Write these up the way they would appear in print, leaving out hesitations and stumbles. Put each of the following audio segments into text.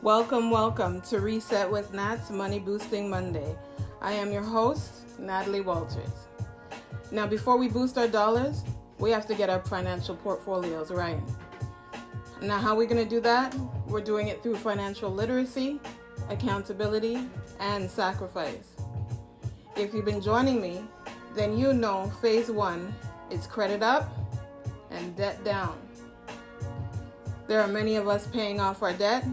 Welcome to Reset with Nat's Money Boosting Monday. I am your host, Natalie Walters. Now, before we boost our dollars, we have to get our financial portfolios right. Now, how are we going to do that? We're doing it through financial literacy, accountability, and sacrifice. If you've been joining me, then you know phase one is credit up and debt down. There are many of us paying off our debt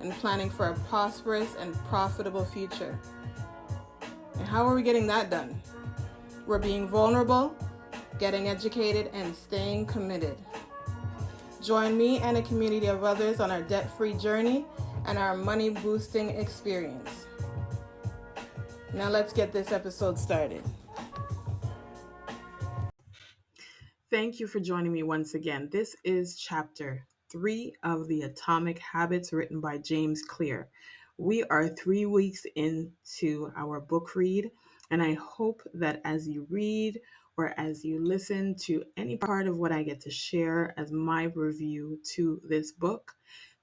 and planning for a prosperous and profitable future. And how are we getting that done? We're being vulnerable, getting educated, and staying committed. Join me and a community of others on our debt-free journey and our money-boosting experience. Now let's get this episode started. Thank you for joining me once again. This is chapter 3 of the Atomic Habits written by James Clear. We are 3 weeks into our book read, and I hope that as you read or as you listen to any part of what I get to share as my review to this book,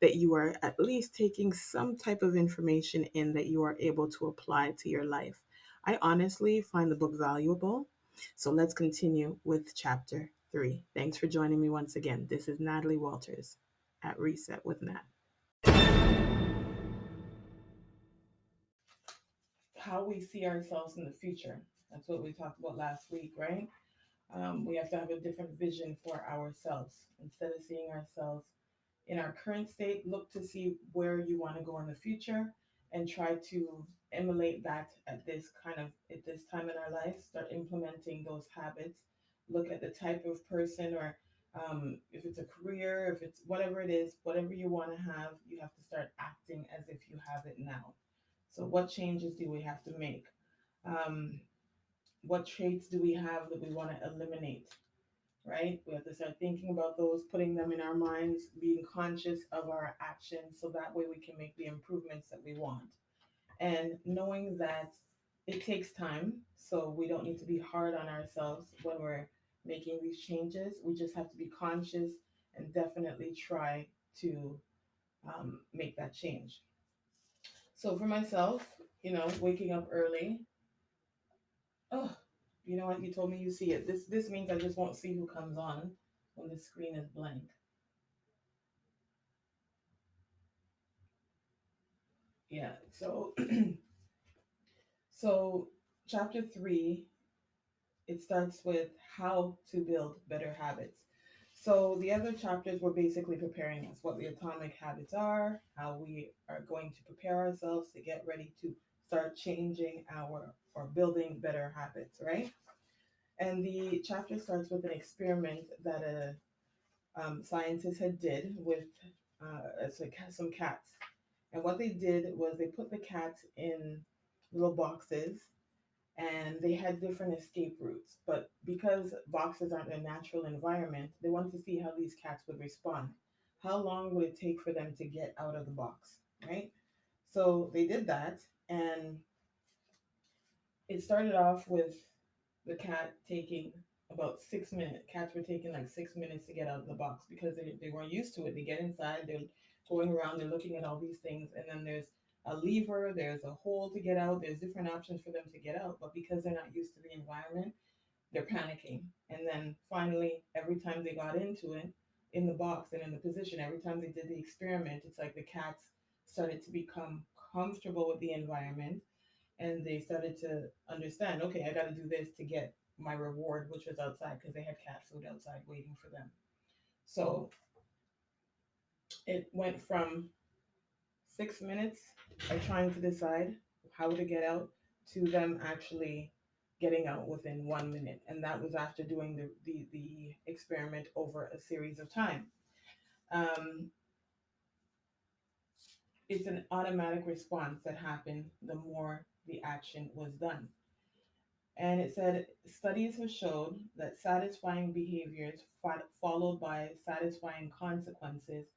that you are at least taking some type of information in that you are able to apply to your life. I honestly find the book valuable. So let's continue with chapter 3. Thanks for joining me once again. This is Natalie Walters at Reset with Nat. How we see ourselves in the future. That's what we talked about last week, right? We have to have a different vision for ourselves. Instead of seeing ourselves in our current state, look to see where you want to go in the future and try to emulate that at this time in our life. Start implementing those habits. Look at the type of person or if it's a career, if it's whatever it is, whatever you want to have, you have to start acting as if you have it now. So what changes do we have to make? What traits do we have that we want to eliminate? Right? We have to start thinking about those, putting them in our minds, being conscious of our actions so that way we can make the improvements that we want. And knowing that it takes time, so we don't need to be hard on ourselves when we're making these changes. We just have to be conscious and definitely try to make that change. So for myself, waking up early. Oh, you know what? You told me you see it. This means I just won't see who comes on when the screen is blank. Yeah. So chapter 3, it starts with how to build better habits. So the other chapters were basically preparing us what the atomic habits are, how we are going to prepare ourselves to get ready to start changing our or building better habits, right? And the chapter starts with an experiment that a scientist had did with some cats. And what they did was they put the cats in little boxes and they had different escape routes. But because boxes aren't a natural environment, they wanted to see how these cats would respond. How long would it take for them to get out of the box, right? So they did that, and it started off with the cat taking about 6 minutes. Cats were taking like 6 minutes to get out of the box because they weren't used to it. They get inside, they're going around, they're looking at all these things, and then there's a lever, there's a hole to get out, there's different options for them to get out. But because they're not used to the environment, they're panicking. And then finally, every time they got into it, in the box and in the position, every time they did the experiment, it's like the cats started to become comfortable with the environment and they started to understand, okay, I got to do this to get my reward, which was outside because they had cat food outside waiting for them. So it went from 6 minutes of trying to decide how to get out to them actually getting out within 1 minute. And that was after doing the experiment over a series of time. Um, it's an automatic response that happened the more the action was done. And it said studies have showed that satisfying behaviors followed by satisfying consequences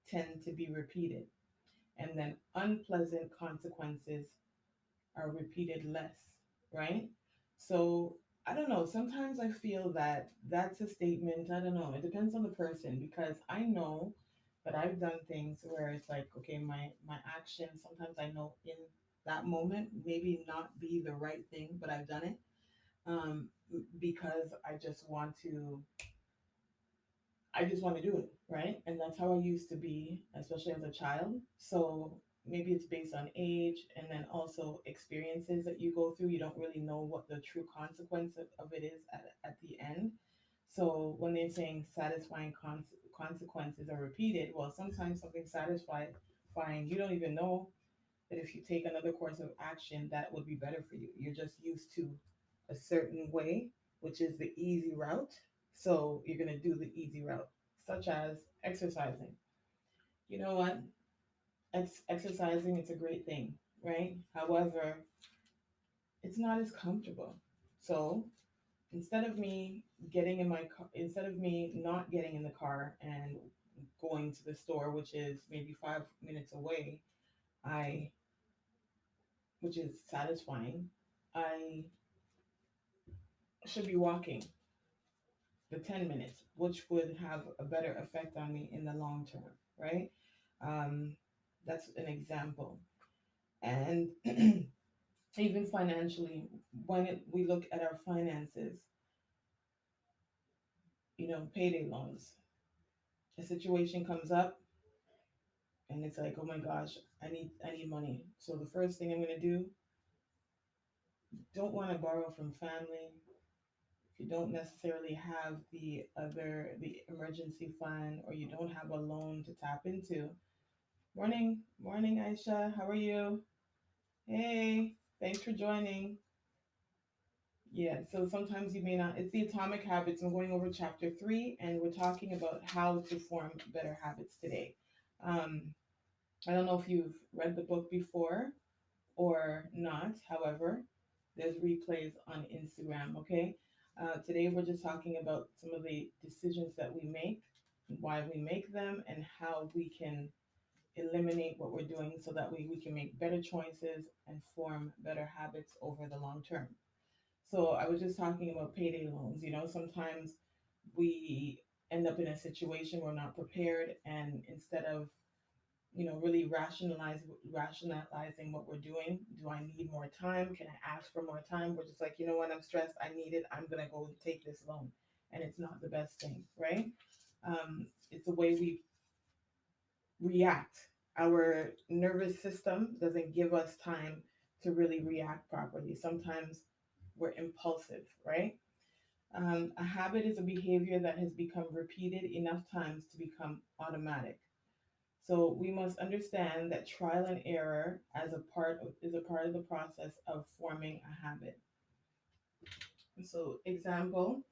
tend to be repeated. And then unpleasant consequences are repeated less, right? So I don't know. Sometimes I feel that that's a statement. I don't know. It depends on the person because I know But I've done things where it's like, okay, my action, sometimes I know in that moment maybe not be the right thing, but I've done it, because I just want to do it, right? And that's how I used to be, especially as a child. So maybe it's based on age and then also experiences that you go through. You don't really know what the true consequence of it is at the end. So when they're saying satisfying consequences are repeated, well, sometimes something satisfying, you don't even know that if you take another course of action, that would be better for you. You're just used to a certain way, which is the easy route. So you're going to do the easy route, such as exercising. You know what? Exercising, it's a great thing, right? However, it's not as comfortable. So instead of me not getting in the car and going to the store, which is maybe 5 minutes away, I, which is satisfying, I should be walking the 10 minutes, which would have a better effect on me in the long term, right? Um, that's an example. And even financially, we look at our finances, payday loans, a situation comes up and it's like, oh my gosh, I need money. So the first thing I'm going to do, don't want to borrow from family. If you don't necessarily have the emergency fund, or you don't have a loan to tap into. Morning, morning, Aisha. How are you? Hey, thanks for joining. Yeah, so sometimes you may not. It's the Atomic Habits. I'm going over chapter 3, and we're talking about how to form better habits today. Um, I don't know if you've read the book before or not. However, there's replays on Instagram, okay? Today, we're just talking about some of the decisions that we make, why we make them, and how we can eliminate what we're doing so that we can make better choices and form better habits over the long term. So I was just talking about payday loans. Sometimes we end up in a situation we're not prepared, and instead of really rationalizing what we're doing, do I need more time? Can I ask for more time? We're just like, you know what, I'm stressed, I need it, I'm gonna go take this loan, and it's not the best thing, right? It's the way we react. Our nervous system doesn't give us time to really react properly. Sometimes we're impulsive, right? A habit is a behavior that has become repeated enough times to become automatic. So we must understand that trial and error is a part of the process of forming a habit. So example,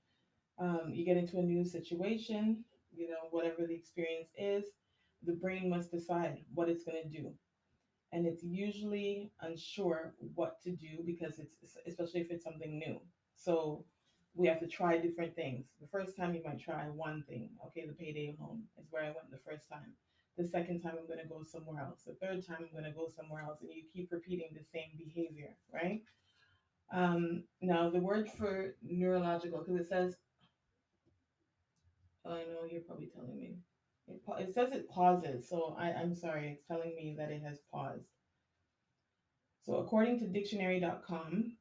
you get into a new situation, whatever the experience is, the brain must decide what it's going to do. And it's usually unsure what to do because it's, especially if it's something new. So we have to try different things. The first time you might try one thing. Okay, the payday loan is where I went the first time. The second time I'm going to go somewhere else. The third time I'm going to go somewhere else, and you keep repeating the same behavior, right? Now the word for neurological, because it says, oh, I know you're probably telling me. It says it pauses, so I'm sorry. It's telling me that it has paused. So according to dictionary.com,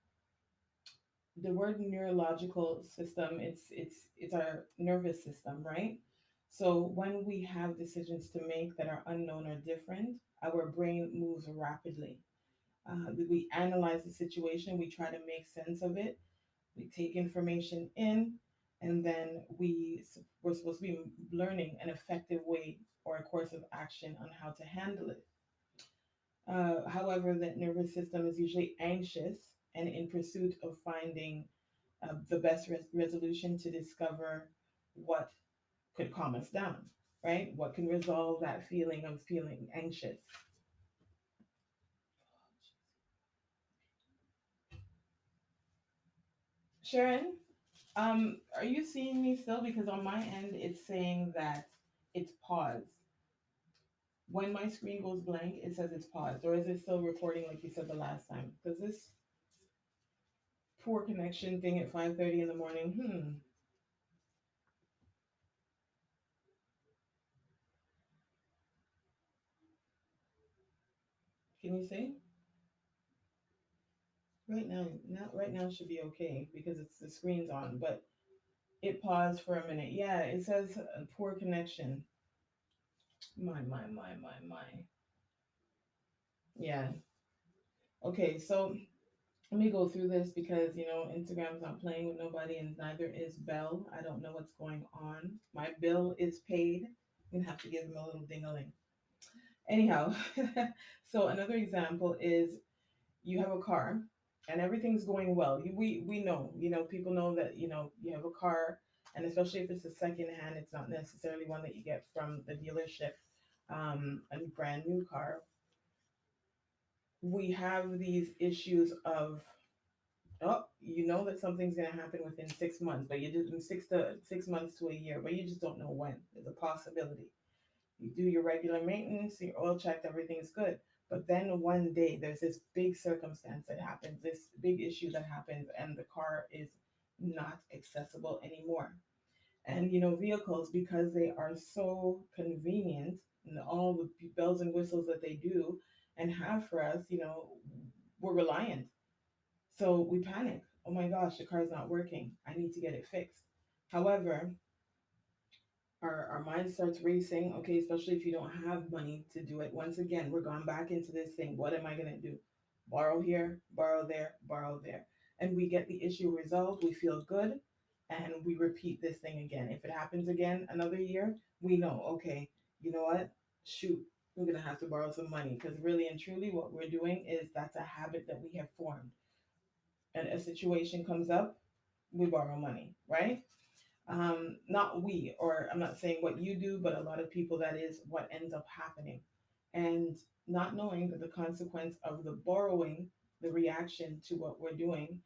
the word neurological system, it's our nervous system, right? So when we have decisions to make that are unknown or different, our brain moves rapidly. We analyze the situation, we try to make sense of it, we take information in, and then we're supposed to be learning an effective way or a course of action on how to handle it. However, the nervous system is usually anxious and in pursuit of finding the best resolution to discover what could calm us down, right? What can resolve that feeling of feeling anxious. Sharon, are you seeing me still? Because on my end, it's saying that it's paused. When my screen goes blank, it says it's paused. Or is it still recording like you said the last time? Because this poor connection thing at 5:30 in the morning, Can you see? Right now, not right now should be okay because it's the screen's on, but it paused for a minute. Yeah, it says poor connection. My. Yeah. Okay, so let me go through this because Instagram's not playing with nobody, and neither is Bell. I don't know what's going on. My bill is paid. I'm gonna have to give him a little ding-a-ling. Anyhow, so another example is you have a car and everything's going well. We know, people know that, you have a car, and especially if it's a second hand, it's not necessarily one that you get from the dealership, a brand new car. We have these issues of, oh, you know that something's going to happen within 6 months, but you just 6 months to a year, but you just don't know when. There's a possibility. You do your regular maintenance, your oil checked, everything's good. But then one day there's this big circumstance that happens, this big issue that happens, and the car is not accessible anymore. And vehicles, because they are so convenient and all the bells and whistles that they do and have for us, we're reliant. So we panic. Oh my gosh, the car's not working. I need to get it fixed. However, our mind starts racing, okay, especially if you don't have money to do it. Once again, we're going back into this thing. What am I going to do? Borrow here, borrow there, borrow there. And we get the issue resolved. We feel good. And we repeat this thing again. If it happens again another year, we know, okay, you know what? Shoot, we're going to have to borrow some money. Because really and truly, what we're doing is that's a habit that we have formed. And a situation comes up, we borrow money, right? Not we, or I'm not saying what you do, but a lot of people, that is what ends up happening. And not knowing that the consequence of the borrowing, the reaction to what we're doing,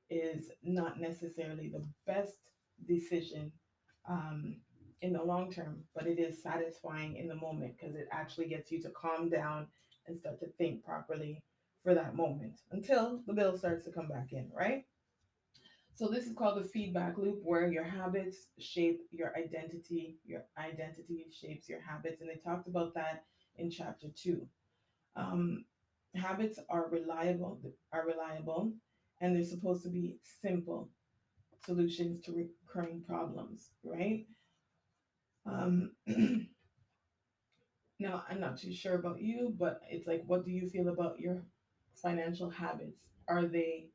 is not necessarily the best decision um, in the long term, but it is satisfying in the moment because it actually gets you to calm down and start to think properly for that moment until the bill starts to come back in, right? So this is called the feedback loop, where your habits shape your identity shapes your habits, and they talked about that in chapter 2. Um, Habits are reliable, and they're supposed to be simple solutions to recurring problems, right? Um, Now, I'm not too sure about you, but it's like, what do you feel about your financial habits? Are they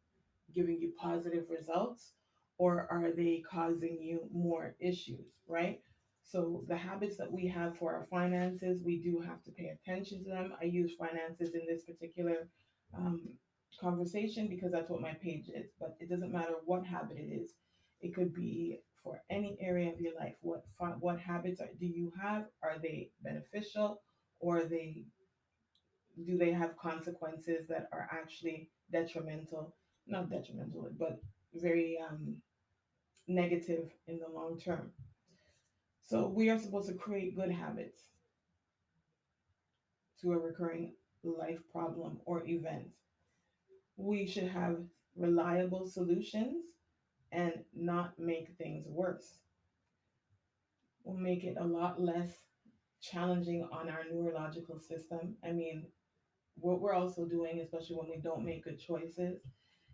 giving you positive results, or are they causing you more issues, right? So the habits that we have for our finances, we do have to pay attention to them. I use finances in this particular um, conversation because that's what my page is, but it doesn't matter what habit it is. It could be for any area of your life. What habits do you have? Are they beneficial, or do they have consequences that are actually detrimental, not detrimental, but very negative in the long term? So we are supposed to create good habits to a recurring life problem or event. We should have reliable solutions and not make things worse. We'll make it a lot less challenging on our neurological system. I mean, what we're also doing, especially when we don't make good choices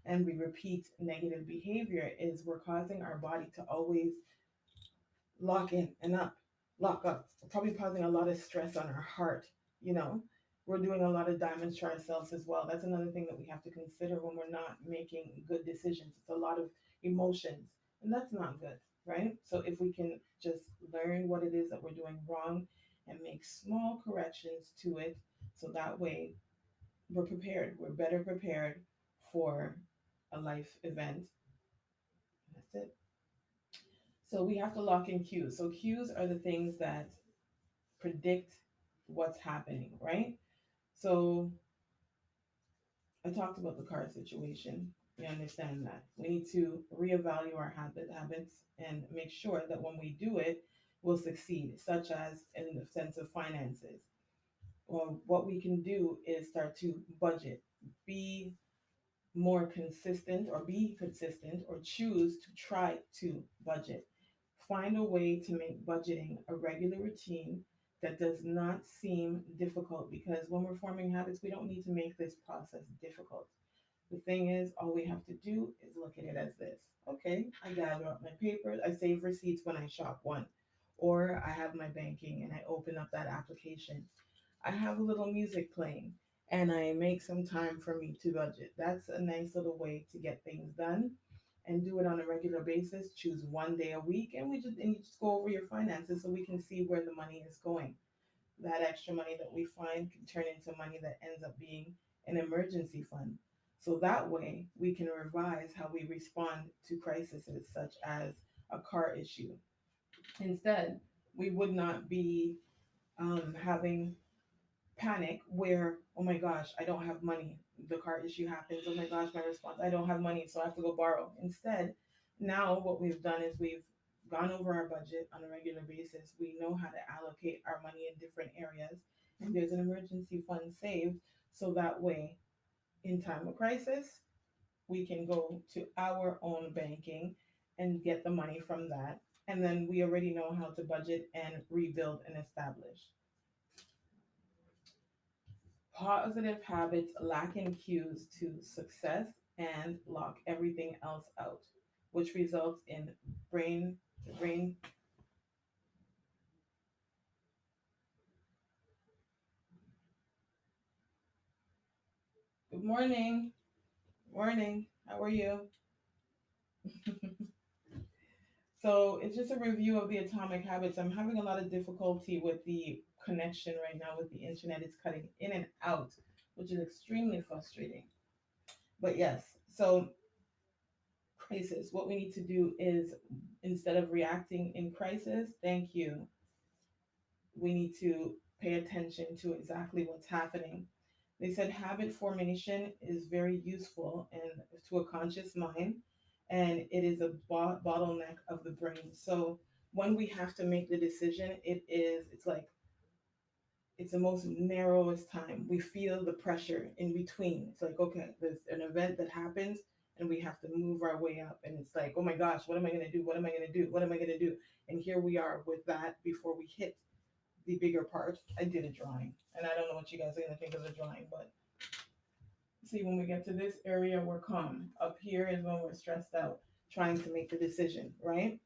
and we repeat negative behavior, is we're causing our body to always lock in and up, lock up. We're probably causing a lot of stress on our heart, you know. We're doing a lot of damage to ourselves as well. That's another thing that we have to consider when we're not making good decisions. It's a lot of emotions, and that's not good, right? So if we can just learn what it is that we're doing wrong and make small corrections to it, so that way we're prepared. We're better prepared for a life event. That's it. So we have to lock in cues. So cues are the things that predict what's happening, right? So I talked about the car situation. We understand that. We need to reevaluate our habits and make sure that when we do it, we'll succeed, such as in the sense of finances. Well, what we can do is start to budget, be be consistent, or choose to try to budget. Find a way to make budgeting a regular routine that does not seem difficult, because when we're forming habits, we don't need to make this process difficult. The thing is, all we have to do is look at it as this. Okay, I gather up my papers, I save receipts when I shop one, or I have my banking and I open up that application. I have a little music playing and I make some time for me to budget. That's a nice little way to get things done and do it on a regular basis. Choose one day a week and you just go over your finances so we can see where the money is going. That extra money that we find can turn into money that ends up being an emergency fund. So that way we can revise how we respond to crises such as a car issue. Instead, we would not be having panic where, oh my gosh, I don't have money. The car issue happens. Oh my gosh, my response, I don't have money, so I have to go borrow. Instead, now what we've done is we've gone over our budget on a regular basis. We know how to allocate our money in different areas, and there's an emergency fund saved. So that way, in time of crisis, we can go to our own banking and get the money from that. And then we already know how to budget and rebuild and establish. Positive habits lack in cues to success and lock everything else out, which results in brain. Good morning. Morning. How are you? So it's just a review of the atomic habits. I'm having a lot of difficulty with the connection right now with the internet. It's cutting in and out, which is extremely frustrating. But yes, so crisis. What we need to do is, instead of reacting in crisis, thank you, we need to pay attention to exactly what's happening. They said habit formation is very useful and to a conscious mind, and it is a bottleneck of the brain. So when we have to make the decision, it's like it's the most narrowest time. We feel the pressure in between. It's like, okay, there's an event that happens and we have to move our way up. And it's like, oh my gosh, what am I going to do? What am I going to do? What am I going to do? And here we are with that before we hit the bigger part. I did a drawing, and I don't know what you guys are going to think of the drawing, but see, when we get to this area, we're calm. Up here is when we're stressed out, trying to make the decision, right?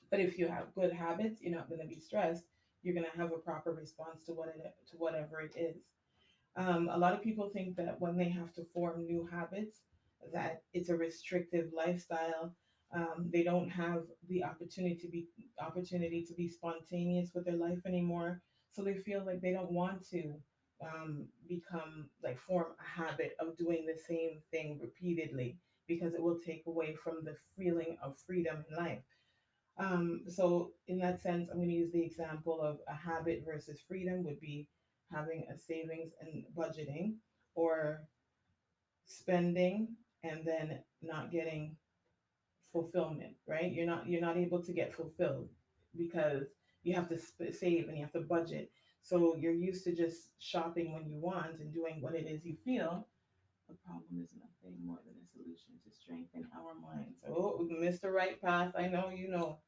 But if you have good habits, you're not going to be stressed. You're going to have a proper response to whatever it is. A lot of people think that when they have to form new habits, that it's a restrictive lifestyle. They don't have the opportunity to be spontaneous with their life anymore. So they feel like they don't want to become like form a habit of doing the same thing repeatedly, because it will take away from the feeling of freedom in life. So in that sense, I'm going to use the example of a habit versus freedom would be having a savings and budgeting, or spending and then not getting fulfillment, right? You're not able to get fulfilled because you have to save and you have to budget. So you're used to just shopping when you want and doing what it is you feel. The problem is nothing more than a solution to strengthen our minds. Oh, Mr. Right Path, I know you know.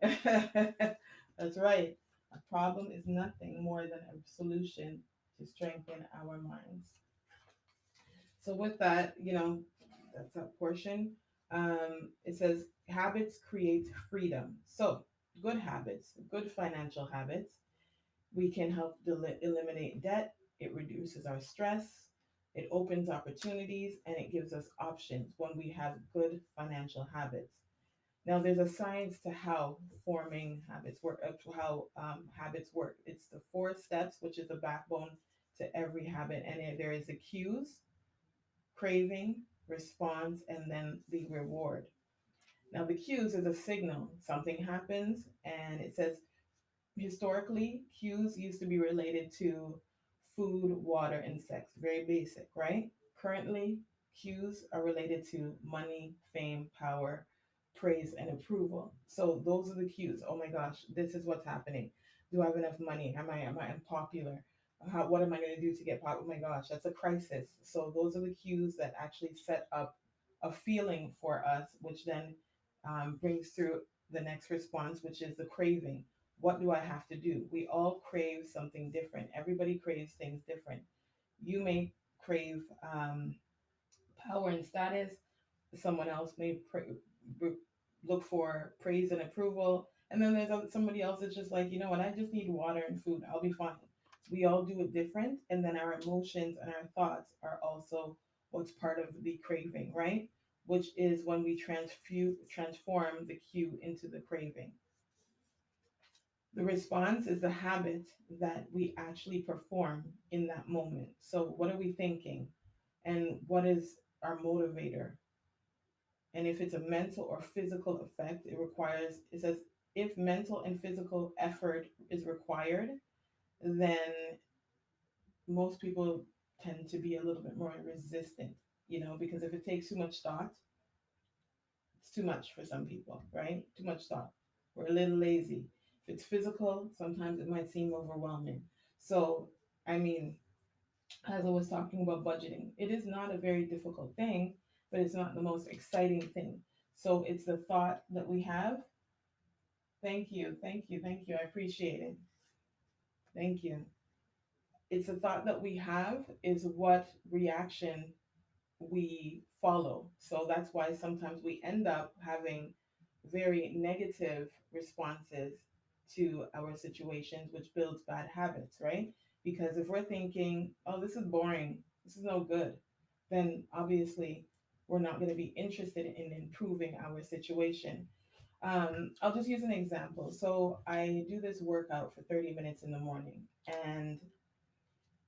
That's right. A problem is nothing more than a solution to strengthen our minds. So with that, that's that portion. It says habits create freedom. So good habits, good financial habits, we can help eliminate debt. It reduces our stress. It opens opportunities and it gives us options when we have good financial habits. Now, there's a science to how forming habits work, how habits work. It's the four steps, which is the backbone to every habit. And there is the cues, craving, response, and then the reward. Now, the cues is a signal. Something happens, and it says historically, cues used to be related to food, water, and sex. Very basic, right? Currently, cues are related to money, fame, power, praise, and approval. So those are the cues. Oh my gosh, this is what's happening. Do I have enough money? Am I unpopular? What am I going to do to get popular? Oh my gosh, that's a crisis. So those are the cues that actually set up a feeling for us, which then brings through the next response, which is the craving. what do I have to do? We all crave something different. Everybody craves things different. You may crave power and status. Someone else may look for praise and approval. And then there's somebody else that's just like, you know what, I just need water and food. I'll be fine. We all do it different. And then our emotions and our thoughts are also what's part of the craving, right? Which is when we transform the cue into the craving. The response is the habit that we actually perform in that moment. So, what are we thinking? And what is our motivator? And if it's a mental or physical effect, it says, if mental and physical effort is required, then most people tend to be a little bit more resistant, because if it takes too much thought, it's too much for some people, right? Too much thought. We're a little lazy. If it's physical, sometimes it might seem overwhelming. So, I mean, as I was talking about budgeting, it is not a very difficult thing, but it's not the most exciting thing. So, it's the thought that we have. Thank you, thank you, thank you. I appreciate it. Thank you. It's the thought that we have is what reaction we follow. So that's why sometimes we end up having very negative responses to our situations, which builds bad habits, right? Because if we're thinking, oh, this is boring, this is no good, then obviously we're not going to be interested in improving our situation. I'll just use an example. So I do this workout for 30 minutes in the morning, and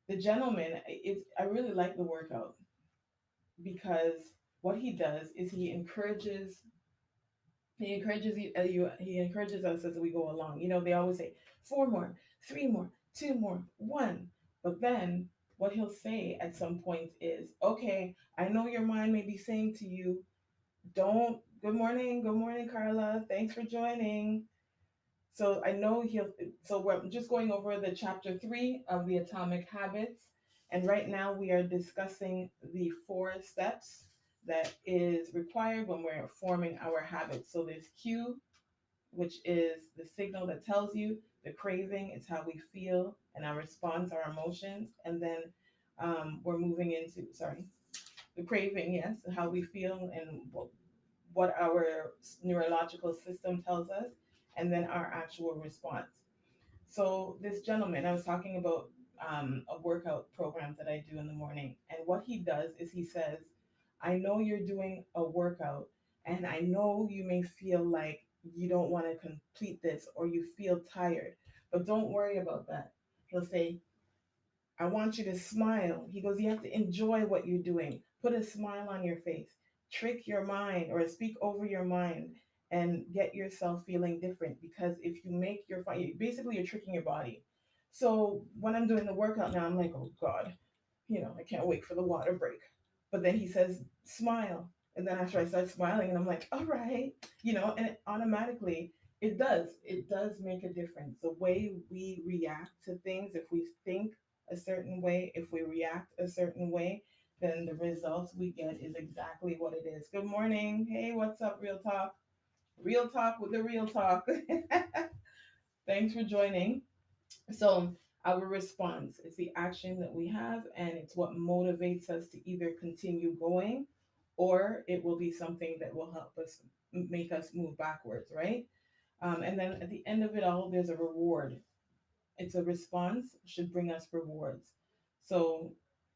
the gentleman, I really like the workout because what he does is he encourages us as we go along. They always say four more, three more, two more, one. But then what he'll say at some point is, okay, I know your mind may be saying to you, don't, good morning, Carla. Thanks for joining. So I know so we're just going over the chapter 3 of the Atomic Habits. And right now we are discussing the 4 steps that is required when we're forming our habits. So there's cue, which is the signal that tells you, the craving is how we feel, and our response, our emotions. And then we're moving into, sorry, the craving, yes, how we feel and what our neurological system tells us, and then our actual response. So this gentleman, I was talking about a workout program that I do in the morning, and what he does is he says, I know you're doing a workout, and I know you may feel like you don't want to complete this or you feel tired, but don't worry about that. He'll say, I want you to smile. He goes, you have to enjoy what you're doing. Put a smile on your face. Trick your mind or speak over your mind and get yourself feeling different. Because if you make basically you're tricking your body. So when I'm doing the workout now, I'm like, oh God, I can't wait for the water break. But then he says, smile. And then after I start smiling, and I'm like, all right, and automatically it does make a difference. The way we react to things, if we think a certain way, if we react a certain way, then the results we get is exactly what it is. Good morning. Hey, what's up, Real Talk? Real Talk with the Real Talk. Thanks for joining. So, our response is the action that we have, and it's what motivates us to either continue going or it will be something that will help us make us move backwards, right? And then at the end of it all, there's a reward. It's a response, should bring us rewards. So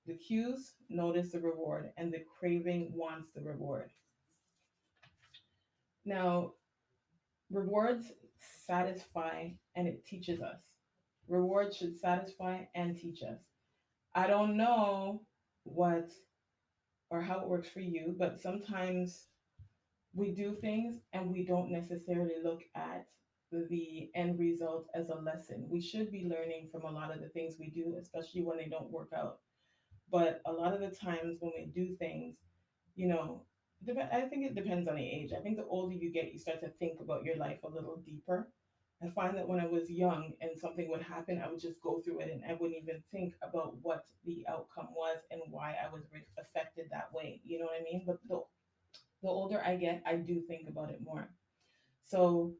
the cues notice the reward, and the craving wants the reward. Now, rewards satisfy and it teaches us. Rewards should satisfy and teach us. I don't know what or how it works for you, but sometimes we do things and we don't necessarily look at the end result as a lesson. We should be learning from a lot of the things we do, especially when they don't work out. But a lot of the times when we do things, you know, I think it depends on the age. I think the older you get, you start to think about your life a little deeper. I find that when I was young and something would happen, I would just go through it and I wouldn't even think about what the outcome was and why I was affected that way. You know what I mean? But the older I get, I do think about it more. So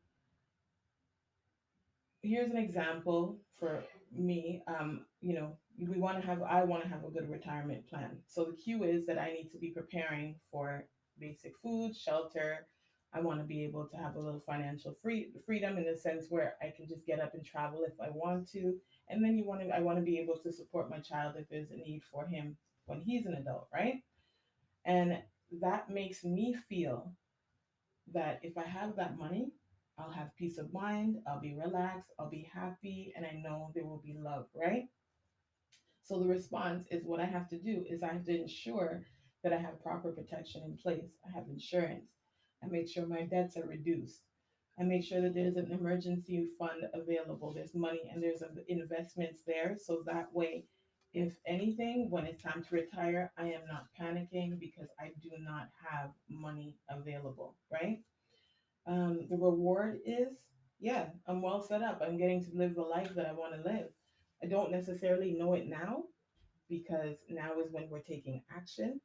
Here's an example for me. We want to have, I want to have a good retirement plan. So the cue is that I need to be preparing for basic food, shelter. I want to be able to have a little financial freedom in the sense where I can just get up and travel if I want to. And then I want to be able to support my child if there's a need for him when he's an adult, right? And that makes me feel that if I have that money, I'll have peace of mind, I'll be relaxed, I'll be happy, and I know there will be love, right? So the response is what I have to do is I have to ensure that I have proper protection in place. I have insurance. I make sure my debts are reduced. I make sure that there's an emergency fund available. There's money and there's investments there. So that way, if anything, when it's time to retire, I am not panicking because I do not have money available, right? The reward is, yeah, I'm well set up. I'm getting to live the life that I want to live. I don't necessarily know it now because now is when we're taking action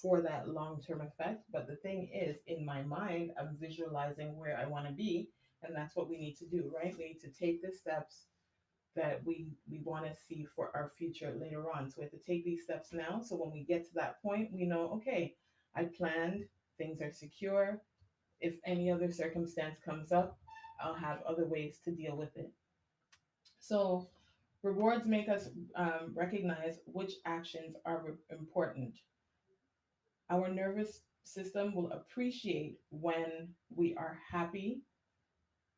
for that long term effect. But the thing is, in my mind, I'm visualizing where I want to be. And that's what we need to do, right? We need to take the steps that we want to see for our future later on. So we have to take these steps now. So when we get to that point, we know, okay, I planned, things are secure, if any other circumstance comes up, I'll have other ways to deal with it. So, rewards make us recognize which actions are important. Our nervous system will appreciate when we are happy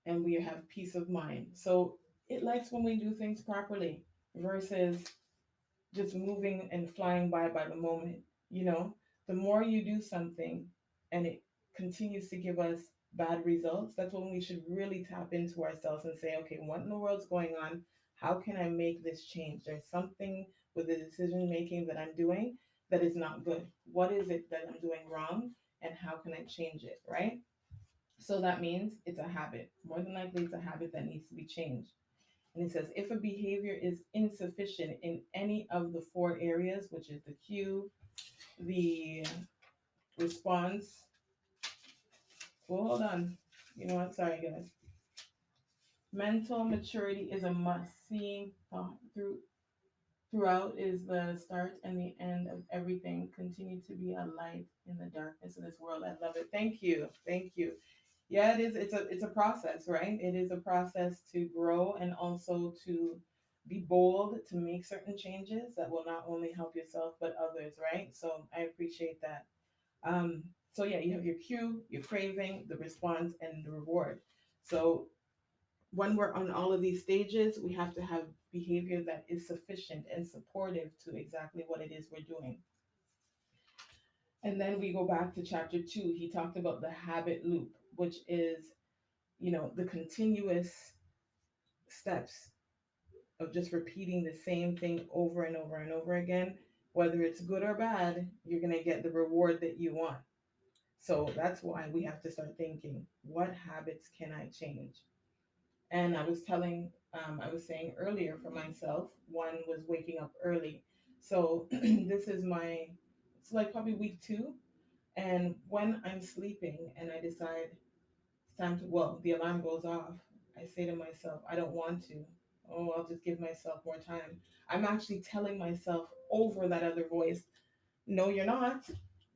and we have peace of mind. So, it likes when we do things properly versus just moving and flying by the moment. You know, the more you do something and it continues to give us bad results, that's when we should really tap into ourselves and say, okay, what in the world's going on? How can I make this change? There's something with the decision making that I'm doing that is not good. What is it that I'm doing wrong? And how can I change it? Right? So that means it's a habit. More than likely, it's a habit that needs to be changed. And it says if a behavior is insufficient in any of the four areas, which is the cue, the response. Well, hold on. You know what? Sorry, guys. Mental maturity is a must. Seeing throughout is the start and the end of everything. Continue to be a light in the darkness of this world. I love it. Thank you. Thank you. Yeah, it is. It's a process, right? It is a process to grow and also to be bold to make certain changes that will not only help yourself but others, right? So I appreciate that. So yeah, you have your cue, your craving, the response, and the reward. So when we're on all of these stages, we have to have behavior that is sufficient and supportive to exactly what it is we're doing. And then we go back to chapter 2. He talked about the habit loop, which is, the continuous steps of just repeating the same thing over and over and over again. Whether it's good or bad, you're going to get the reward that you want. So that's why we have to start thinking, what habits can I change? And I was saying earlier for myself, one was waking up early. So this is it's like probably week 2. And when I'm sleeping and I decide it's time to, well, the alarm goes off, I say to myself, I don't want to. Oh, I'll just give myself more time. I'm actually telling myself over that other voice, no, you're not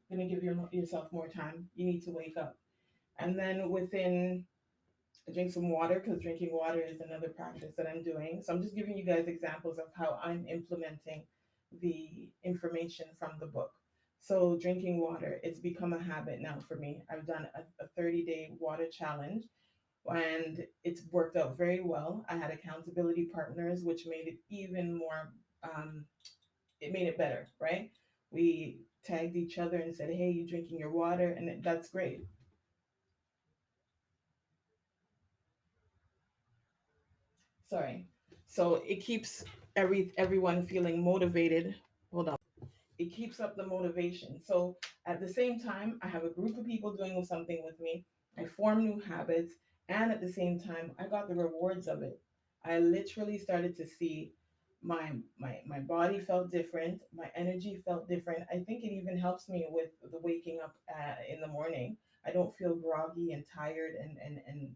going to give yourself more time. You need to wake up. And then I drink some water because drinking water is another practice that I'm doing. So I'm just giving you guys examples of how I'm implementing the information from the book. So drinking water, it's become a habit now for me. I've done a 30-day water challenge and it's worked out very well. I had accountability partners, which made it even more, it made it better, right? We tagged each other and said, hey, you drinking your water? And that's great. Sorry. So it keeps everyone feeling motivated. Hold on. It keeps up the motivation. So at the same time, I have a group of people doing something with me. I form new habits, and at the same time, I got the rewards of it. I literally started to see my body felt different, my energy felt different. I think it even helps me with the waking up in the morning. I don't feel groggy and tired and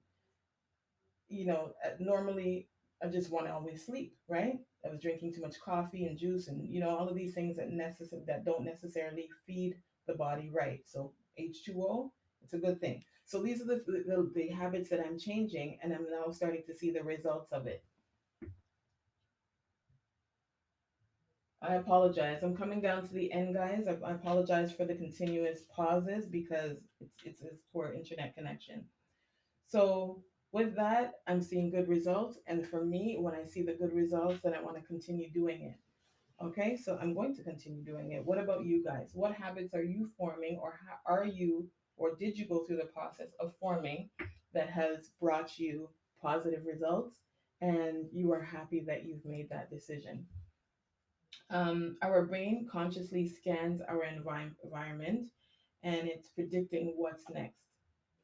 normally I just want to always sleep, right? I was drinking too much coffee and juice and all of these things that don't necessarily feed the body right. So H2O, it's a good thing. So these are the habits that I'm changing, and I'm now starting to see the results of it. I apologize. I'm coming down to the end, guys. I apologize for the continuous pauses because it's poor internet connection. So with that, I'm seeing good results. And for me, when I see the good results, then I want to continue doing it. Okay, so I'm going to continue doing it. What about you guys? What habits are you forming, or are you, or did you go through the process of forming that has brought you positive results and you are happy that you've made that decision? Our brain consciously scans our environment and it's predicting what's next,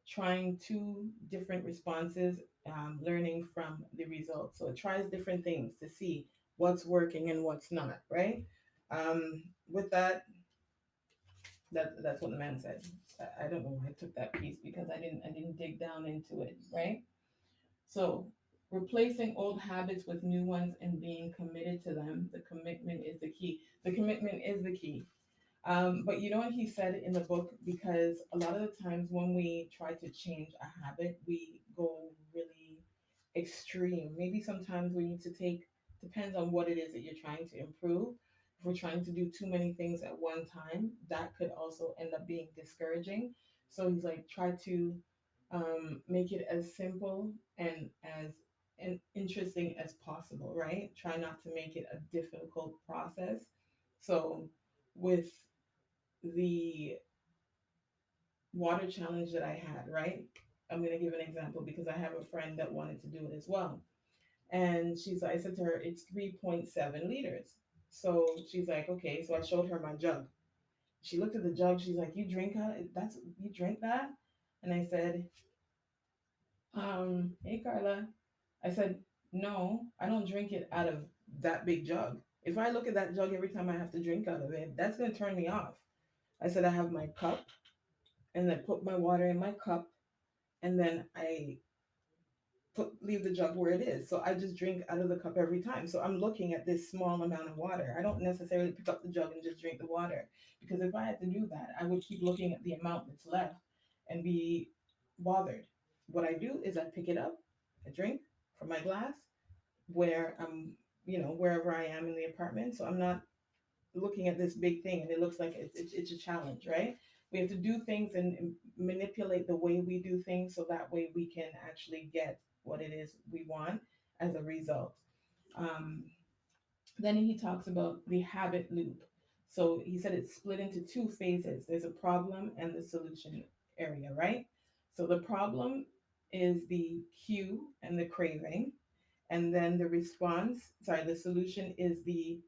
trying two different responses, learning from the results. So it tries different things to see what's working and what's not, right? With that, that's what the man said. I don't know why I took that piece because I didn't dig down into it, right? So replacing old habits with new ones and being committed to them. The commitment is the key. The commitment is the key. But you know what he said in the book? Because a lot of the times when we try to change a habit, we go really extreme. Maybe sometimes we need to take, depends on what it is that you're trying to improve. If we're trying to do too many things at one time, that could also end up being discouraging. So he's like, try to make it as simple and interesting as possible, right? Try not to make it a difficult process. So with the water challenge that I had, right? I'm going to give an example because I have a friend that wanted to do it as well. And I said to her, it's 3.7 liters. So she's like, okay. So I showed her my jug. She looked at the jug. She's like, you drink that? And I said, hey, Carla. I said, no, I don't drink it out of that big jug. If I look at that jug every time I have to drink out of it, that's going to turn me off. I said, I have my cup and then put my water in my cup and then I leave the jug where it is. So I just drink out of the cup every time. So I'm looking at this small amount of water. I don't necessarily pick up the jug and just drink the water because if I had to do that, I would keep looking at the amount that's left and be bothered. What I do is I pick it up, I drink from my glass where I'm, wherever I am in the apartment. So I'm not looking at this big thing and it looks like it's a challenge, right? We have to do things and manipulate the way we do things so that way we can actually get what it is we want as a result. Um, then he talks about the habit loop. So he said it's split into two phases. There's a problem and the solution area, right? So the problem is the cue and the craving. And then the solution is the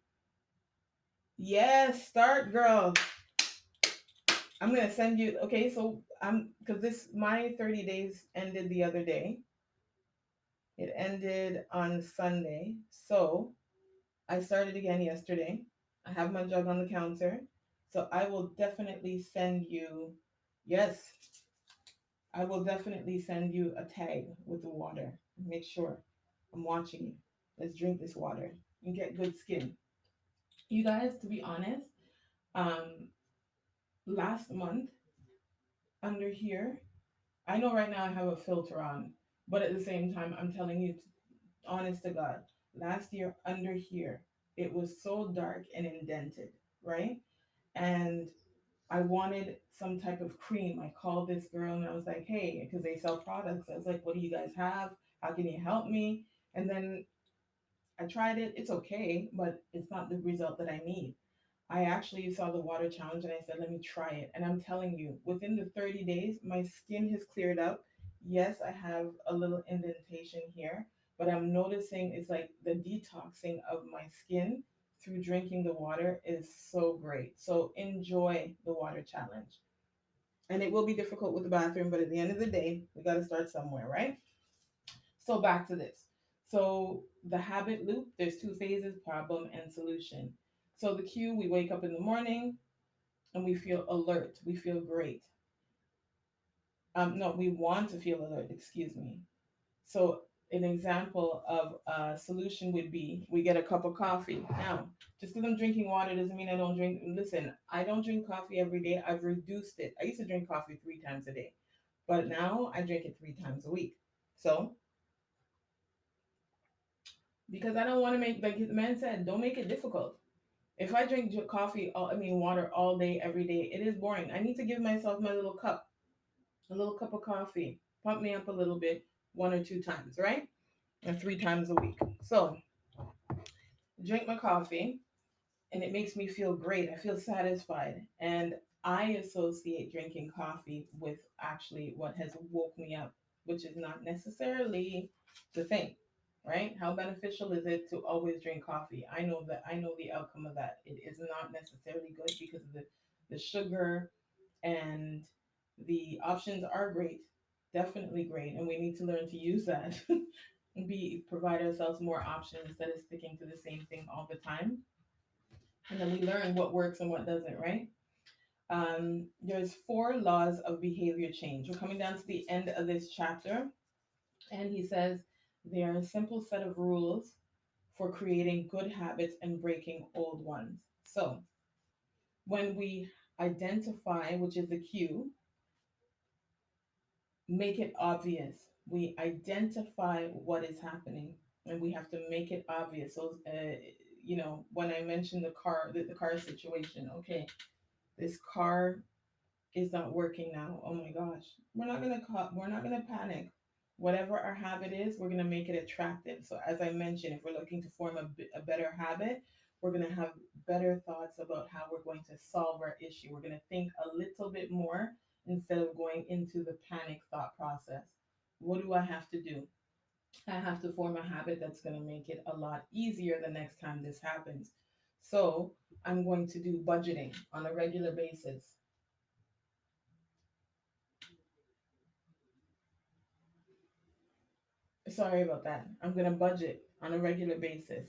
yes, start girl. I'm gonna send you. Okay, so I'm because this my 30 days ended the other day. It ended on Sunday, so I started again yesterday. I have my jug on the counter, so I will definitely send you. Yes, I will definitely send you a tag with the water. Make sure I'm watching you. Let's drink this water and get good skin. You guys, to be honest, um, last month under here I know right now I have a filter on, but at the same time, I'm telling you, honest to God, last year under here, it was so dark and indented, right? And I wanted some type of cream. I called this girl and I was like, hey, because they sell products. I was like, what do you guys have? How can you help me? And then I tried it. It's okay, but it's not the result that I need. I actually saw the water challenge and I said, let me try it. And I'm telling you, within the 30 days, my skin has cleared up. Yes, I have a little indentation here, but I'm noticing it's like the detoxing of my skin through drinking the water is so great. So enjoy the water challenge. And it will be difficult with the bathroom, but at the end of the day, we got to start somewhere, right? So back to this. So the habit loop, there's two phases, problem and solution. So the cue, we wake up in the morning and we feel alert. We feel great. No, we want to feel alert, excuse me. So an example of a solution would be we get a cup of coffee. Now, just because I'm drinking water doesn't mean I don't drink. Listen, I don't drink coffee every day. I've reduced it. I used to drink coffee 3 times a day, but now I drink it 3 times a week. So, because I don't want to make, like the man said, don't make it difficult. If I drink coffee, I mean water all day, every day, it is boring. I need to give myself my little cup, a little cup of coffee, pump me up a little bit, 1 or 2 times, right? Or 3 times a week. So drink my coffee, and it makes me feel great. I feel satisfied. And I associate drinking coffee with actually what has woke me up, which is not necessarily the thing, right? How beneficial is it to always drink coffee? I know the outcome of that. It is not necessarily good because of the sugar, and the options are great, definitely great, and we need to learn to use that. Be provide ourselves more options instead of sticking to the same thing all the time, and then we learn what works and what doesn't, right? There's 4 laws of behavior change. We're coming down to the end of this chapter, and he says they are a simple set of rules for creating good habits and breaking old ones. So when we identify, which is the cue, make it obvious. We identify what is happening, and we have to make it obvious. So, when I mentioned the car situation, okay, this car is not working now. Oh my gosh. We're not gonna panic. Whatever our habit is, we're gonna make it attractive. So as I mentioned, if we're looking to form a better habit, we're gonna have better thoughts about how we're going to solve our issue. We're gonna think a little bit more instead of going into the panic thought process. What do I have to do? I have to form a habit that's gonna make it a lot easier the next time this happens. So I'm going to do budgeting on a regular basis. Sorry about that. I'm going to budget on a regular basis.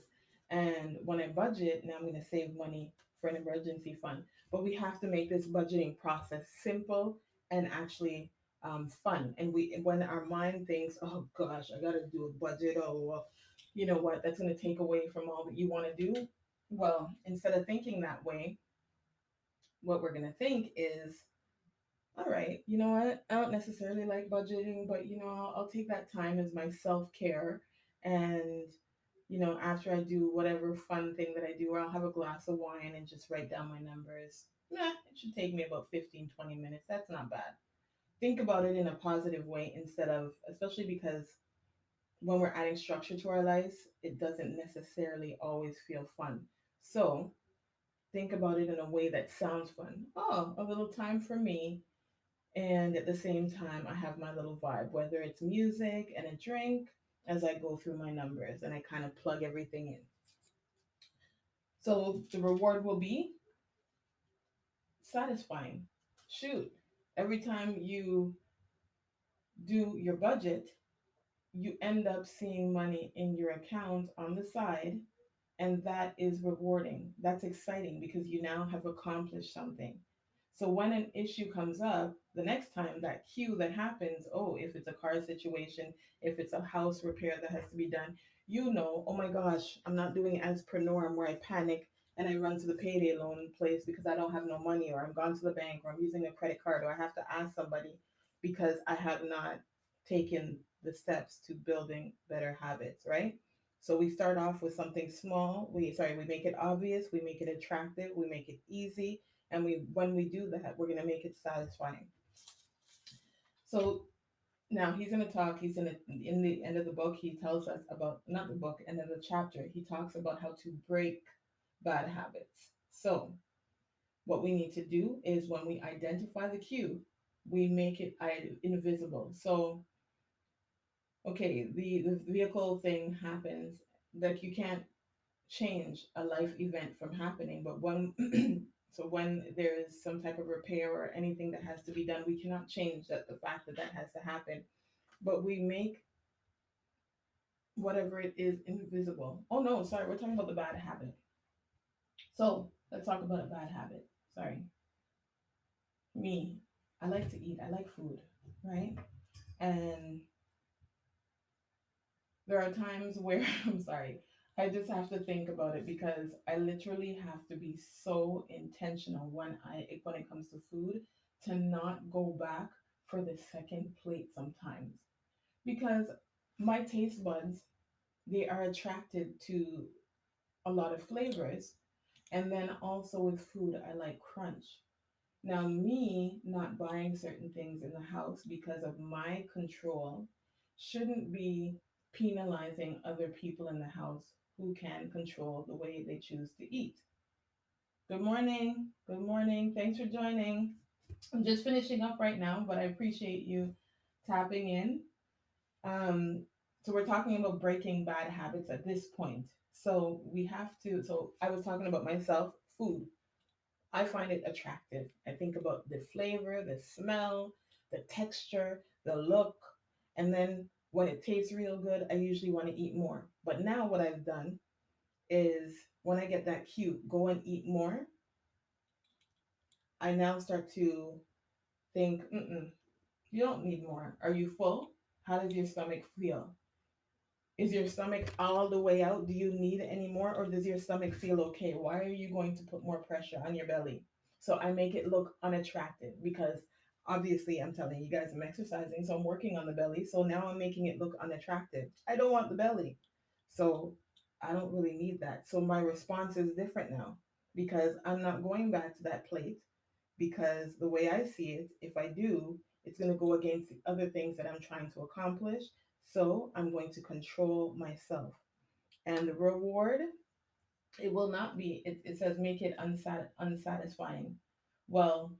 And when I budget, now I'm going to save money for an emergency fund. But we have to make this budgeting process simple and actually fun. And when our mind thinks, oh gosh, I got to do a budget, oh, well, you know what, that's going to take away from all that you want to do. Well, instead of thinking that way, what we're going to think is, all right, you know what? I don't necessarily like budgeting, but I'll take that time as my self care. And, after I do whatever fun thing that I do, or I'll have a glass of wine and just write down my numbers. It should take me about 15-20 minutes. That's not bad. Think about it in a positive way instead of, especially because when we're adding structure to our lives, it doesn't necessarily always feel fun. So think about it in a way that sounds fun. Oh, a little time for me, and at the same time, I have my little vibe, whether it's music and a drink as I go through my numbers and I kind of plug everything in. So the reward will be satisfying. Shoot, every time you do your budget, you end up seeing money in your account on the side, and that is rewarding. That's exciting because you now have accomplished something. So when an issue comes up, the next time that cue that happens, oh, if it's a car situation, if it's a house repair that has to be done, oh my gosh, I'm not doing it as per norm where I panic and I run to the payday loan place because I don't have no money, or I'm gone to the bank, or I'm using a credit card, or I have to ask somebody because I have not taken the steps to building better habits, right? So we start off with something small. We make it obvious, we make it attractive, we make it easy, and when we do that, we're going to make it satisfying. So now he's going to talk. He's in the end of the book. He tells us about, not the book, end of the chapter. He talks about how to break bad habits. So what we need to do is when we identify the cue, we make it invisible. So okay, the vehicle thing happens. Like you can't change a life event from happening, but when so when there is some type of repair or anything that has to be done, we cannot change that, the fact that that has to happen, but we make whatever it is invisible. Oh no, sorry, we're talking about the bad habit. So let's talk about a bad habit. Sorry. Me, I like to eat, I like food, right? And There are times where I'm sorry, I just have to think about it because I literally have to be so intentional when it comes to food to not go back for the second plate sometimes because my taste buds, they are attracted to a lot of flavors, and then also with food I like crunch. Now, me not buying certain things in the house because of my control shouldn't be penalizing other people in the house who can control the way they choose to eat. Good morning. Good morning. Thanks for joining. I'm just finishing up right now, but I appreciate you tapping in. Um, so we're talking about breaking bad habits at this point. So we have to. So I was talking about myself, food. I find it attractive. I think about the flavor, the smell, the texture, the look, and then when it tastes real good, I usually want to eat more. But now what I've done is when I get that cue, go and eat more, I now start to think, you don't need more. Are you full? How does your stomach feel? Is your stomach all the way out? Do you need any more, or does your stomach feel okay? Why are you going to put more pressure on your belly? So I make it look unattractive because obviously I'm telling you guys I'm exercising, so I'm working on the belly. So now I'm making it look unattractive. I don't want the belly. So I don't really need that. So my response is different now because I'm not going back to that plate because the way I see it, if I do, it's going to go against the other things that I'm trying to accomplish. So I'm going to control myself. And the reward, it will not be, it says make it unsatisfying. Well,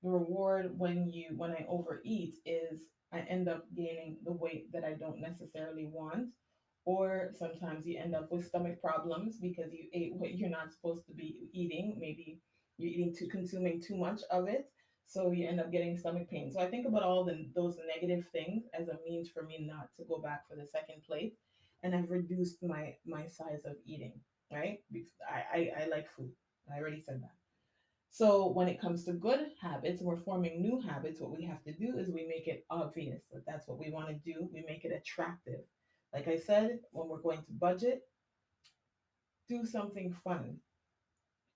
the reward when I overeat is I end up gaining the weight that I don't necessarily want, or sometimes you end up with stomach problems because you ate what you're not supposed to be eating. Maybe you're eating too consuming too much of it, so you end up getting stomach pain. So I think about all those negative things as a means for me not to go back for the second plate, and I've reduced my size of eating. Right? Because I like food. I already said that. So when it comes to good habits, we're forming new habits. What we have to do is we make it obvious that that's what we want to do. We make it attractive. Like I said, when we're going to budget, do something fun.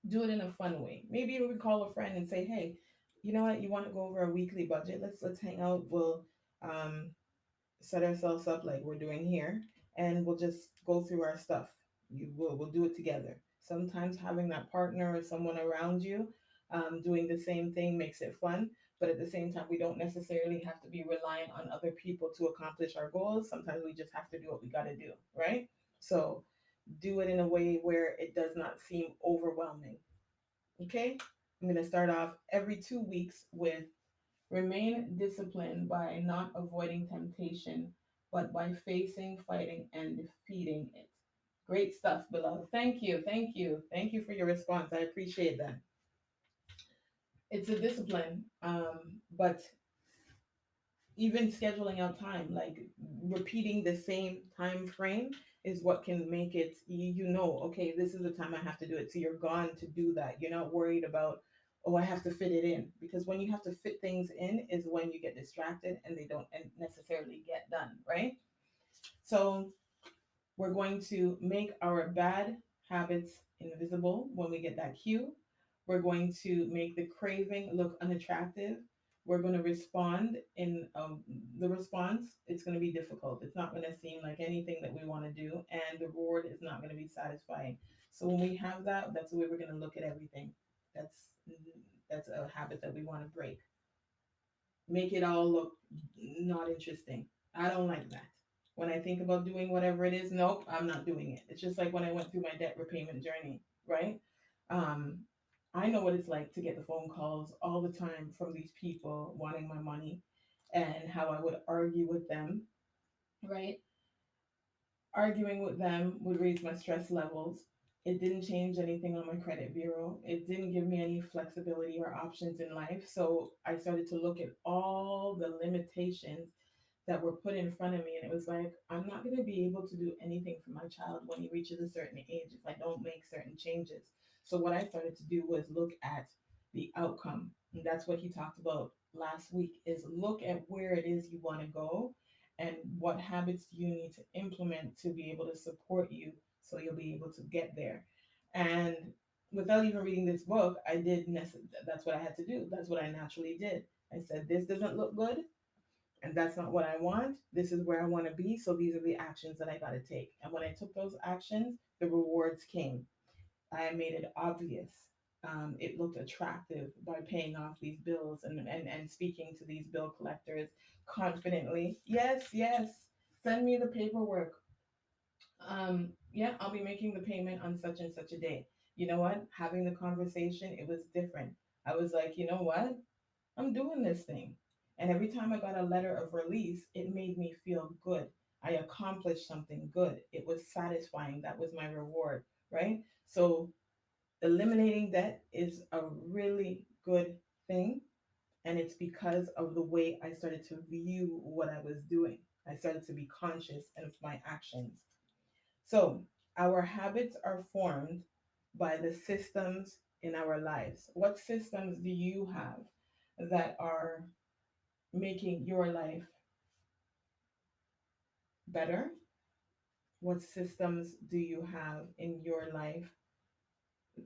Do it in a fun way. Maybe we call a friend and say, "Hey, you know what? You want to go over a weekly budget? Let's hang out. We'll um, set ourselves up like we're doing here, and we'll just go through our stuff. We'll do it together. Sometimes having that partner or someone around you doing the same thing makes it fun, but at the same time, we don't necessarily have to be reliant on other people to accomplish our goals. Sometimes we just have to do what we got to do, right? So do it in a way where it does not seem overwhelming. Okay, I'm going to start off every 2 weeks with remain disciplined by not avoiding temptation, but by facing, fighting, and defeating it. Great stuff, beloved. Thank you. Thank you. Thank you for your response. I appreciate that. It's a discipline, but even scheduling out time, like repeating the same time frame, is what can make it, okay, this is the time I have to do it. So you're gone to do that. You're not worried about, oh, I have to fit it in. Because when you have to fit things in is when you get distracted and they don't necessarily get done, right? So we're going to make our bad habits invisible when we get that cue. We're going to make the craving look unattractive. We're going to respond in the response. It's going to be difficult. It's not going to seem like anything that we want to do, and the reward is not going to be satisfying. So when we have that, that's the way we're going to look at everything. That's that's a habit that we want to break. Make it all look not interesting. I don't like that. When I think about doing whatever it is, nope, I'm not doing it. It's just like when I went through my debt repayment journey, right? Um, I know what it's like to get the phone calls all the time from these people wanting my money and how I would argue with them, right? Arguing with them would raise my stress levels. It didn't change anything on my credit bureau. It didn't give me any flexibility or options in life. So I started to look at all the limitations that were put in front of me. And it was like, I'm not going to be able to do anything for my child when he reaches a certain age if I don't make certain changes. So what I started to do was look at the outcome. And that's what he talked about last week is look at where it is you want to go and what habits do you need to implement to be able to support you so you'll be able to get there. And without even reading this book, that's what I had to do. That's what I naturally did. I said, this doesn't look good, and that's not what I want. This is where I want to be. So these are the actions that I got to take. And when I took those actions, the rewards came. I made it obvious. It looked attractive by paying off these bills and speaking to these bill collectors confidently. Yes, yes, send me the paperwork. Yeah, I'll be making the payment on such and such a day. You know what? Having the conversation, it was different. I was like, you know what? I'm doing this thing. And every time I got a letter of release, it made me feel good. I accomplished something good. It was satisfying. That was my reward, right? So eliminating debt is a really good thing. And it's because of the way I started to view what I was doing. I started to be conscious of my actions. So our habits are formed by the systems in our lives. What systems do you have that are making your life better? What systems do you have in your life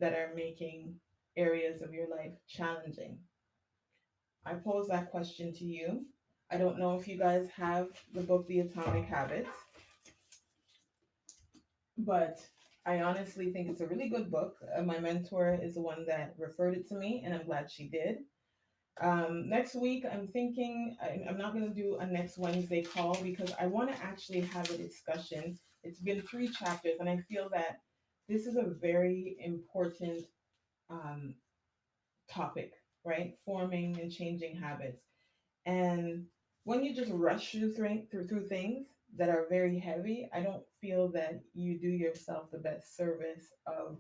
that are making areas of your life challenging? I pose that question to you. I don't know if you guys have the book The Atomic Habits, but I honestly think it's a really good book. My mentor is the one that referred it to me, and I'm glad she did. Next week, I'm thinking I'm not going to do a next Wednesday call because I want to actually have a discussion. It's been 3 chapters, and I feel that this is a very important um, topic, right? Forming and changing habits. And when you just rush through things that are very heavy, I don't feel that you do yourself the best service of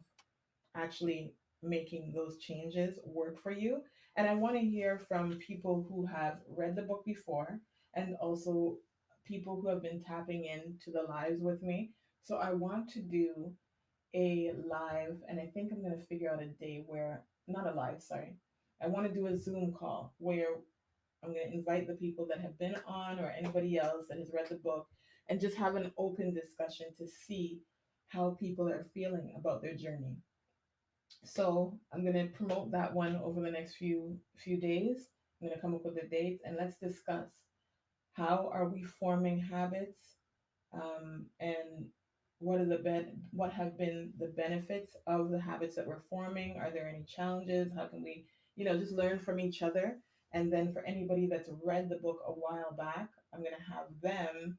actually making those changes work for you. And I want to hear from people who have read the book before and also people who have been tapping into the lives with me. So I want to do a live, and I think I'm going to figure out a day where, not a live, sorry. I want to do a Zoom call where I'm going to invite the people that have been on or anybody else that has read the book and just have an open discussion to see how people are feeling about their journey. So I'm going to promote that one over the next few days. I'm going to come up with a date and let's discuss how are we forming habits, and what have been the benefits of the habits that we're forming. Are there any challenges? How can we, just learn from each other? And then for anybody that's read the book a while back, I'm going to have them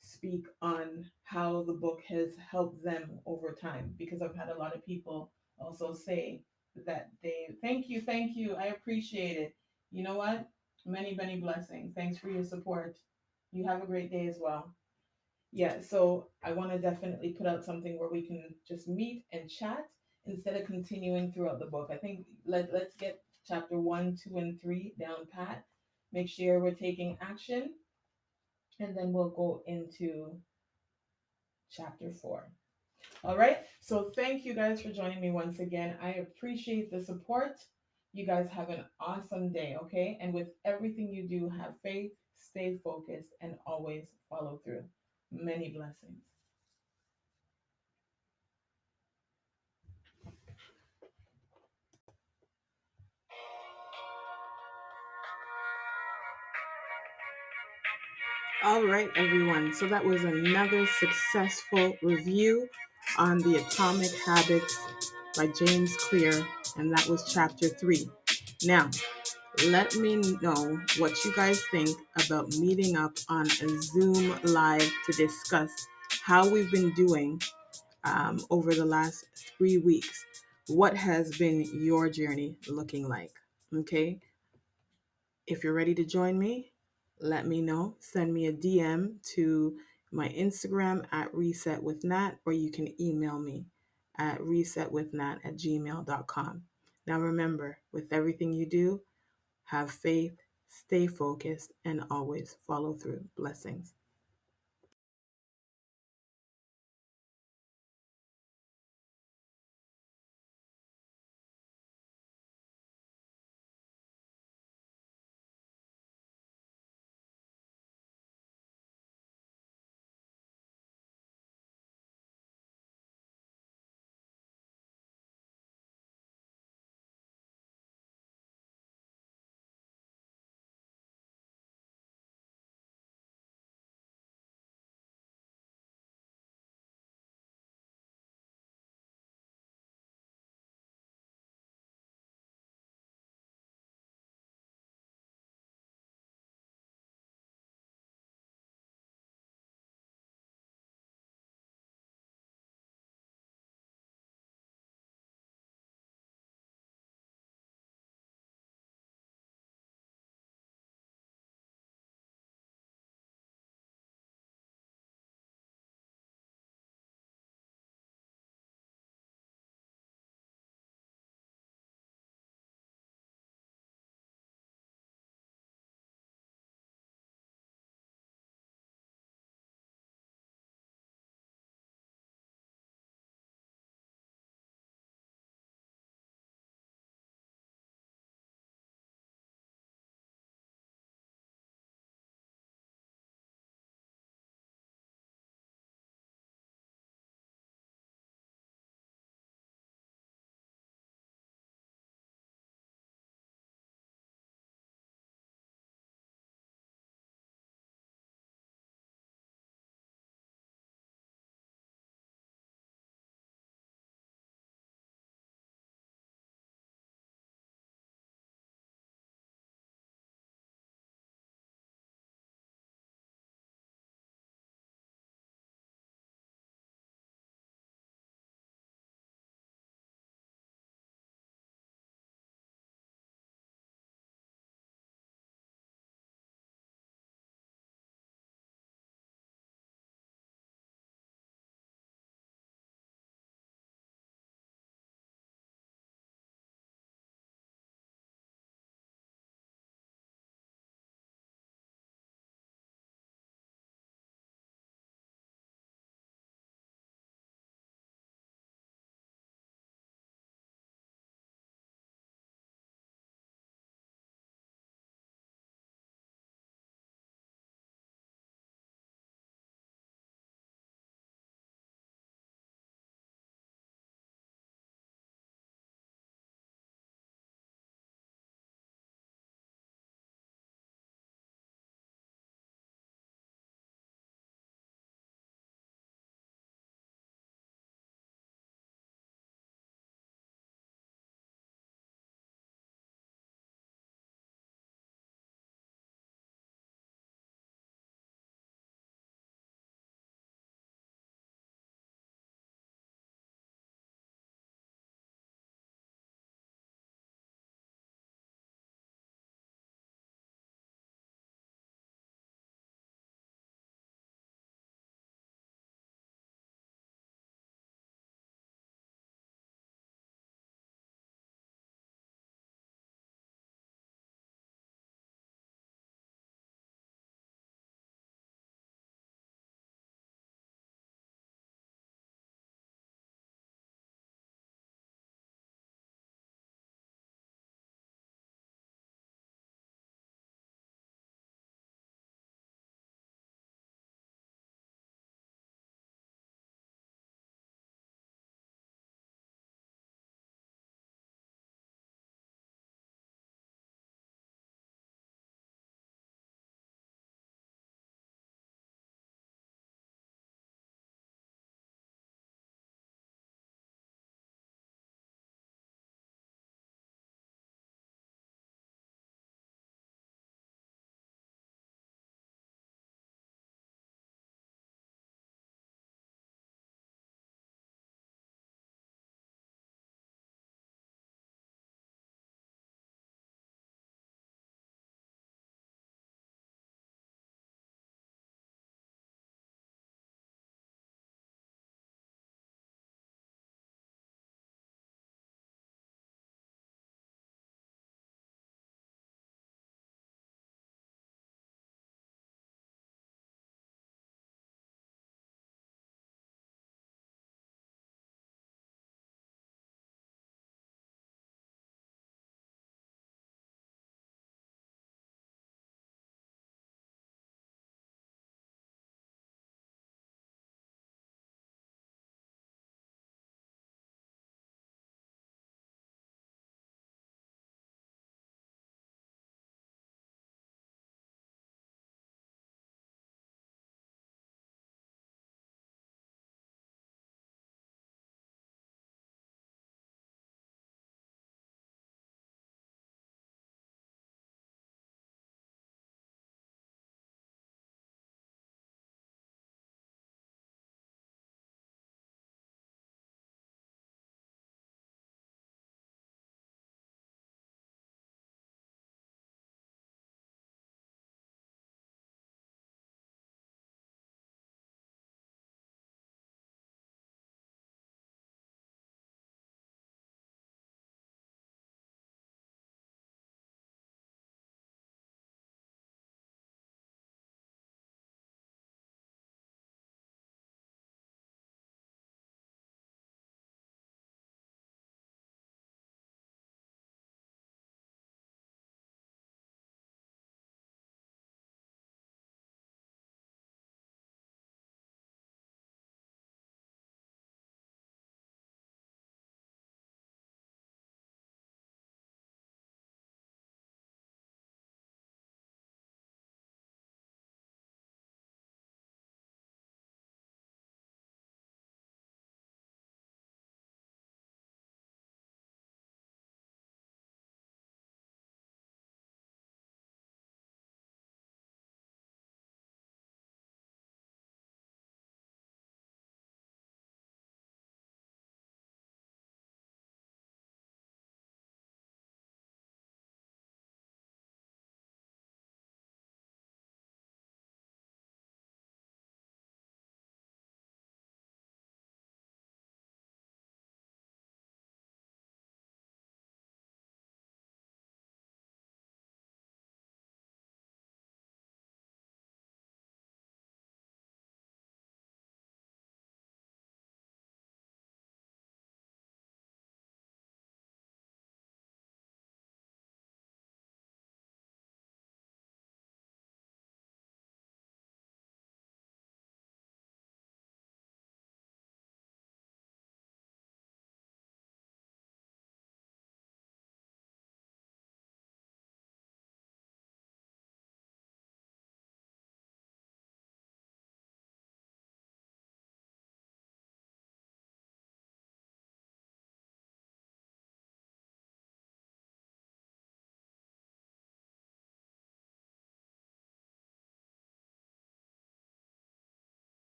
speak on how the book has helped them over time, because I've had a lot of people also say that they thank you, I appreciate it. You know what? Many, many blessings. Thanks for your support. You have a great day as well. Yeah, so I want to definitely put out something where we can just meet and chat instead of continuing throughout the book. I think let's get chapter 1, 2, and 3 down pat. Make sure we're taking action, and then we'll go into chapter 4. All right. So thank you guys for joining me once again. I appreciate the support. You guys have an awesome day, okay? And with everything you do, have faith, stay focused, and always follow through. Many blessings. All right, everyone. So that was another successful review on The Atomic Habits by James Clear, and that was chapter 3. Now, let me know what you guys think about meeting up on a Zoom live to discuss how we've been doing over the last 3 weeks. What has been your journey looking like? Okay. If you're ready to join me, let me know. Send me a DM to my Instagram at Reset with Nat, or you can email me at resetwithnat@gmail.com. Now remember, with everything you do, have faith, stay focused, and always follow through. Blessings.